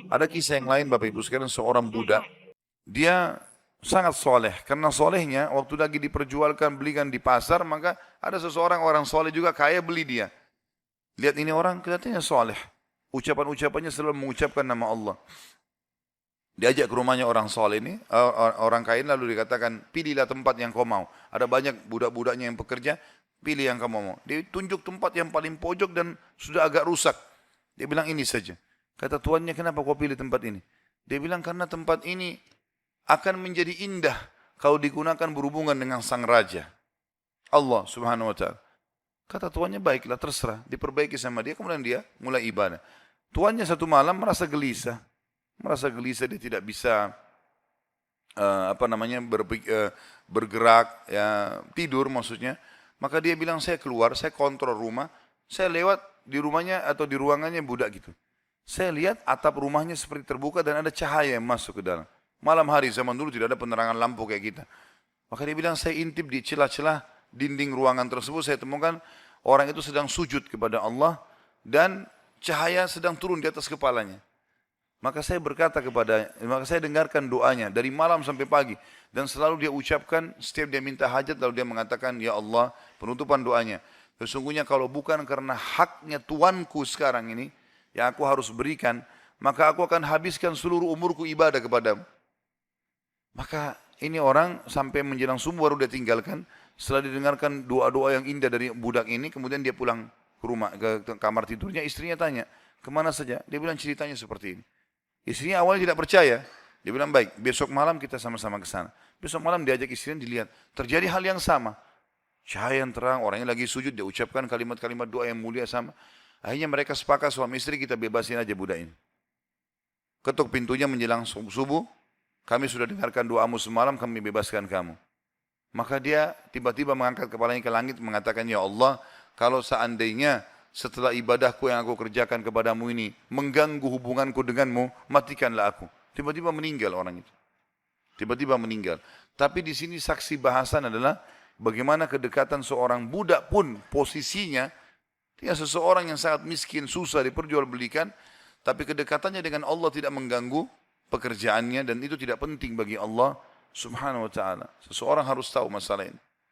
Ada kisah yang lain Bapak Ibu sekalian, seorang budak, dia sangat soleh. Karena solehnya, waktu lagi diperjualkan, belikan di pasar, maka ada seseorang orang soleh juga kaya beli dia. Lihat ini orang kelihatannya soleh. Ucapan-ucapannya selalu mengucapkan nama Allah. Diajak ke rumahnya orang soleh ini, orang kaya lalu dikatakan, pilihlah tempat yang kau mau. Ada banyak budak-budaknya yang pekerja, pilih yang kamu mau. Dia tunjuk tempat yang paling pojok dan sudah agak rusak. Dia bilang ini saja. Kata tuannya, kenapa kau pilih tempat ini? Dia bilang karena tempat ini akan menjadi indah kalau digunakan berhubungan dengan sang raja. Allah subhanahu wa ta'ala. Kata tuannya, baiklah terserah. Diperbaiki sama dia, kemudian dia mulai ibadah. Tuannya satu malam merasa gelisah. Merasa gelisah, dia tidak bisa bergerak, ya, tidur maksudnya. Maka dia bilang, saya keluar, saya kontrol rumah. Saya lewat di rumahnya atau di ruangannya budak gitu. Saya lihat atap rumahnya seperti terbuka dan ada cahaya yang masuk ke dalam. Malam hari, zaman dulu tidak ada penerangan lampu kayak kita. Maka dia bilang, saya intip di celah-celah dinding ruangan tersebut, saya temukan orang itu sedang sujud kepada Allah dan cahaya sedang turun di atas kepalanya. Maka saya dengarkan doanya dari malam sampai pagi. Dan selalu dia ucapkan, setiap dia minta hajat, lalu dia mengatakan, ya Allah, penutupan doanya. Sesungguhnya kalau bukan karena haknya Tuanku sekarang ini, yang aku harus berikan, maka aku akan habiskan seluruh umurku ibadah kepadamu. Maka ini orang sampai menjelang subuh baru dia tinggalkan. Setelah didengarkan doa-doa yang indah dari budak ini, kemudian dia pulang ke rumah, ke kamar tidurnya. Istrinya tanya, kemana saja? Dia bilang ceritanya seperti ini. Istrinya awalnya tidak percaya. Dia bilang, baik, besok malam kita sama-sama ke sana. Besok malam diajak istrinya, dilihat. Terjadi hal yang sama. Cahaya yang terang, orangnya lagi sujud, dia ucapkan kalimat-kalimat doa yang mulia sama. Akhirnya mereka sepakat suami istri, kita bebasin aja budak ini. Ketuk pintunya menjelang subuh, kami sudah dengarkan doamu semalam, kami bebaskan kamu. Maka dia tiba-tiba mengangkat kepalanya ke langit, mengatakan, ya Allah, kalau seandainya setelah ibadahku yang aku kerjakan kepadamu ini mengganggu hubunganku denganmu, matikanlah aku. Tiba-tiba meninggal orang itu. Tiba-tiba meninggal. Tapi di sini saksi bahasan adalah bagaimana kedekatan seorang budak pun posisinya, dia seseorang yang sangat miskin, susah diperjualbelikan, tapi kedekatannya dengan Allah tidak mengganggu pekerjaannya dan itu tidak penting bagi Allah subhanahu wa ta'ala. Seseorang harus tahu masalah ini.